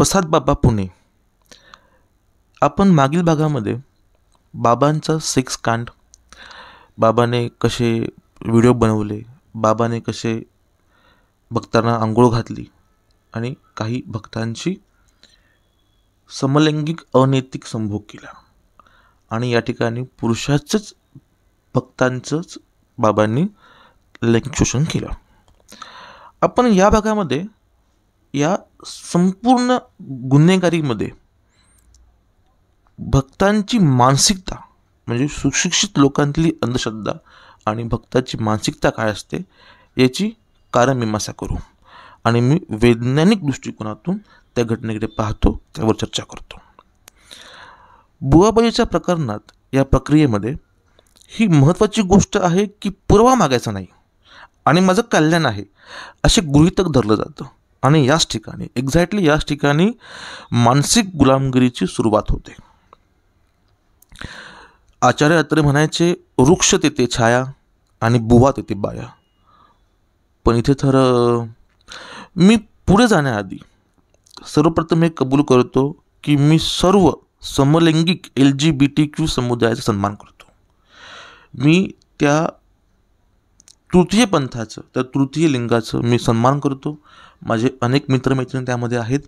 प्रसाद बाबा पुणे. आपण मागील भागामध्ये बाबांचा सेक्स कांड, बाबाने कसे व्हिडिओ बनवले, बाबाने कसे भक्तांना आंघोळ घातली आणि काही भक्तांची समलैंगिक अनैतिक संभोग केला आणि या ठिकाणी पुरुषाचंच भक्तांचंच बाबांनी लैंगिक शोषण केलं. आपण या भागामध्ये या संपूर्ण गुन्हेगारीमध्ये भक्तांची मानसिकता म्हणजे सुशिक्षित लोकांतली अंधश्रद्धा आणि भक्ताची मानसिकता काय असते याची कारणमीमांसा करू आणि मी वैज्ञानिक दृष्टिकोनातून त्या घटनेकडे पाहतो, त्यावर चर्चा करतो. बुवाबाईच्या प्रकरणात या प्रक्रियेमध्ये ही महत्त्वाची गोष्ट आहे की पुरावा मागायचा नाही आणि माझं कल्याण आहे असे गृहीतक धरलं जातं आणि याच ठिकाणी एक्झॅक्टली याच ठिकाणी मानसिक गुलामगिरीची सुरुवात होते. आचार्य अत्रे म्हणायचे, वृक्ष तेथे छाया आणि बुवा तेथे बाया. पण इथे तर मी पुढे जाण्याआधी सर्वप्रथम हे कबूल करतो की मी सर्व समलैंगिक LGBT समुदायाचा सन्मान करतो. मी त्या तृतीय पंथाचं, त्या तृतीय लिंगाचं मी सन्मान करतो. माझे अनेक मित्रमैत्रिणी त्यामध्ये आहेत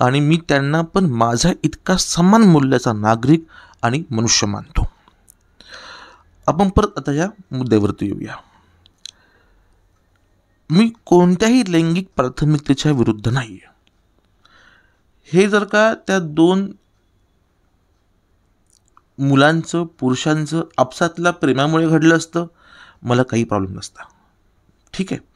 आणि मी त्यांना पण माझा इतका समान मूल्याचा नागरिक आणि मनुष्य मानतो. आपण परत आता या मुद्द्यावरती येऊया. मी कोणत्याही लैंगिक प्राथमिकतेच्या विरुद्ध नाही आहे. हे जर का त्या दोन मुलांचं पुरुषांचं आपसातल्या प्रेमामुळे घडलं असतं मला काही प्रॉब्लेम नसता, ठीक आहे.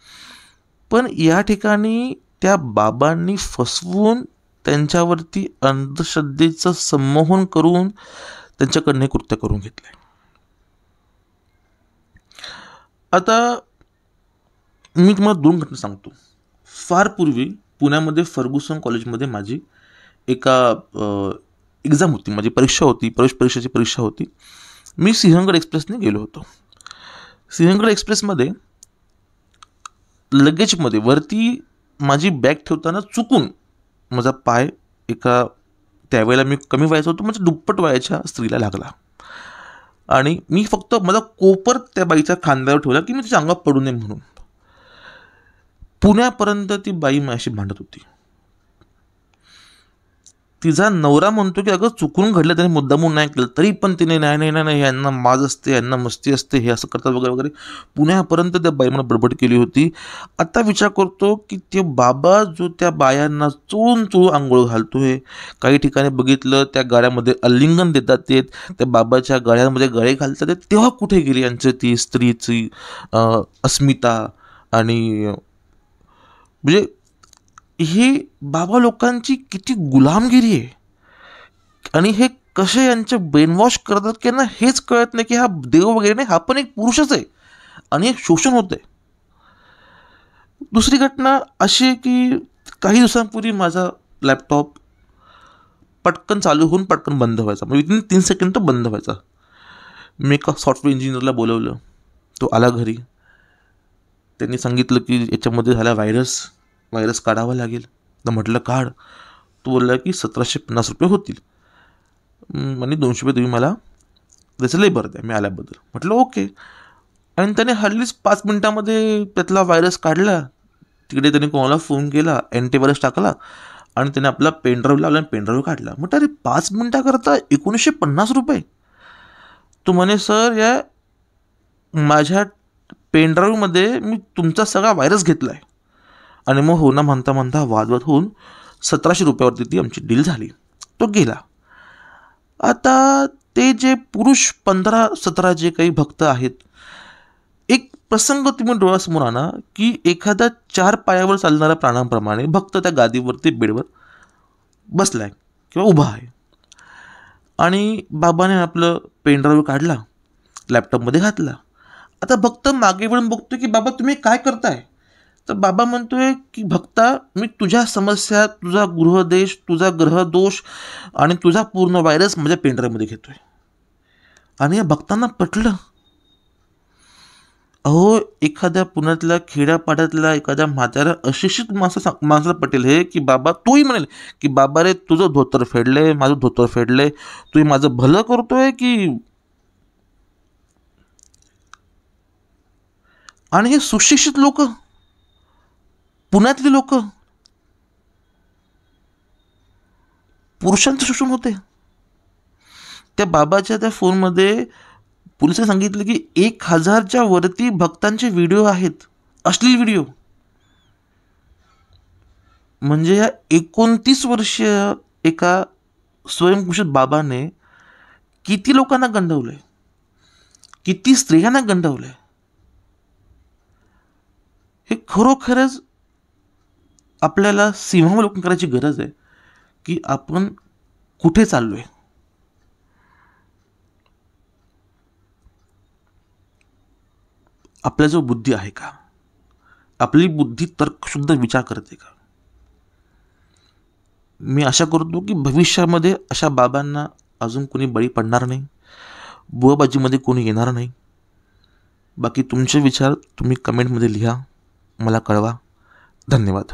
पण या ठिकाणी त्या बाबांनी फसवून त्यांच्यावरती अंधश्रद्धेचं संमोहन करून त्यांच्याकडनं कृत्य करून घेतलंय. आता मी तुम्हाला दोन घटना सांगतो. फार पूर्वी पुण्यामध्ये फर्ग्युसन कॉलेजमध्ये माझी एका एक्झाम होती, माझी परीक्षा होती, प्रवेश परीक्षेची परीक्षा होती. मी सिंहगड एक्सप्रेसने गेलो होतो. सिंहगड एक्सप्रेसमध्ये लगेजमध्ये वरती माझी बॅग ठेवताना चुकून माझा पाय एका त्यावेळेला मी कमी वयाचा होतो, म्हणजे दुप्पट वयाच्या स्त्रीला लागला आणि मी फक्त माझा कोपर त्या बाईच्या खांद्यावर ठेवला की मी तिच्या अंगावर पडू नये म्हणून. पुण्यापर्यंत ती बाई माझ्याशी भांडत होती. तिचा नवरा म्हणतो की अगं चुकून घडलं, त्याने मुद्दामून नाही केलं, तरी पण तिने नाही यांना माज असते, यांना मस्ती असते, हे असं करतात वगैरे वगैरे पुण्यापर्यंत त्या बाई मला बडबड केली होती. आता विचार करतो की ते बाबा जो त्या बायांना चोळून आंघोळ घालतोय, काही ठिकाणी बघितलं त्या गाड्यामध्ये आलिंगन देतात येत, त्या बाबाच्या गाड्यांमध्ये गळे घालतात येत, तेव्हा कुठे गेली यांचं ती स्त्रीची अस्मिता आणि म्हणजे ही बाबा लोकांची किती गुलामगिरी आहे आणि हे कसे यांचे ब्रेनवॉश करतात की ना हेच कळत नाही की हा देव वगैरे नाही, हा पण एक पुरुषच आहे आणि एक शोषण होत आहे. दुसरी घटना अशी आहे की काही दिवसांपूर्वी माझा लॅपटॉप पटकन चालू होऊन पटकन बंद व्हायचा, म्हणजे विदिन 3 सेकंड तो बंद व्हायचा. मी एका सॉफ्टवेअर इंजिनियरला बोलवलं, तो आला घरी. त्यांनी सांगितलं की याच्यामध्ये झाला व्हायरस काढावा लागेल. तर म्हटलं काढ. तो बोलला की 1750 रुपये होतील आणि 200 रुपये तुम्ही मला त्याचं लेबर द्या मी आल्याबद्दल. म्हटलं ओके. आणि त्याने हल्लीच 5 मिनटामध्ये त्यातला व्हायरस काढला. तिकडे त्याने कोणाला फोन केला, अँटीव्हायरस टाकला आणि त्याने आपला पेनड्राईव्ह लावला आणि पेनड्राईव्ह काढला. म्हटलं अरे 5 मिनटाकरता 1950 रुपये. तो म्हणे सर या माझ्या पेनड्राईव्हमध्ये मी तुमचा सगळा व्हायरस घेतला आहे. आणि मग हो ना म्हणता वादवाद होऊन 1700 रुपयावरती ती आमची डील झाली. तो गेला. आता ते जे पुरुष 15-17 जे काही भक्त आहेत, एक प्रसंग तुम्ही डोळ्यासमोर आणा की एखादा 4 पायावर चालणाऱ्या प्राणांप्रमाणे भक्त त्या गादीवरती बेडवर बसलाय किंवा उभा आहे आणि बाबाने आपलं पेनड्राईव्ह काढला, लॅपटॉपमध्ये घातला. आता भक्त मागे वळून बघतो की बाबा तुम्ही काय करताय. तर बाबा म्हणतोय की भक्ता मी तुझ्या समस्या, तुझा गृहदेश, तुझा ग्रहदोष आणि तुझा पूर्ण व्हायरस माझ्या पेनड्राईव्हमध्ये घेतोय. आणि या भक्तांना पटलं. अहो, एखाद्या पुण्यातल्या खेड्यापाड्यातल्या एखाद्या म्हाताऱ्या अशिक्षित माणसाला पटेल हे, की बाबा तोही म्हणेल, की "बाबा रे, तुझं धोतर फेडलंय, माझं धोतर फेडलंय. तू माझं भलं करतोय की?" आणि हे सुशिक्षित लोकं, पुण्यातली लोकं, पुरुषांचं शोषण होते. त्या बाबाच्या त्या फोनमध्ये पोलिसांनी सांगितलं, की 1,000च्या वरती भक्तांचे व्हिडिओ आहेत, अश्लील व्हिडिओ. म्हणजे या 29 वर्षीय एका स्वयंघोषित बाबाने किती लोकांना गंडवलंय, किती स्त्रियांना गंडवलंय. हे खरोखरच आपल्याला सीमावलोकन करायची गरज आहे, की आपण कुठे चाललोय. आपल्याजवळ बुद्धी आहे का? आपली बुद्धी तर्कशुद्ध विचार करते का? मी आशा करतो की भविष्यामध्ये अशा बाबांना अजून कोणी बळी पडणार नाही, बुवाबाजीमध्ये कोणी येणार नाही. बाकी तुमचे विचार तुम्ही कमेंटमध्ये लिहा, मला कळवा. धन्यवाद.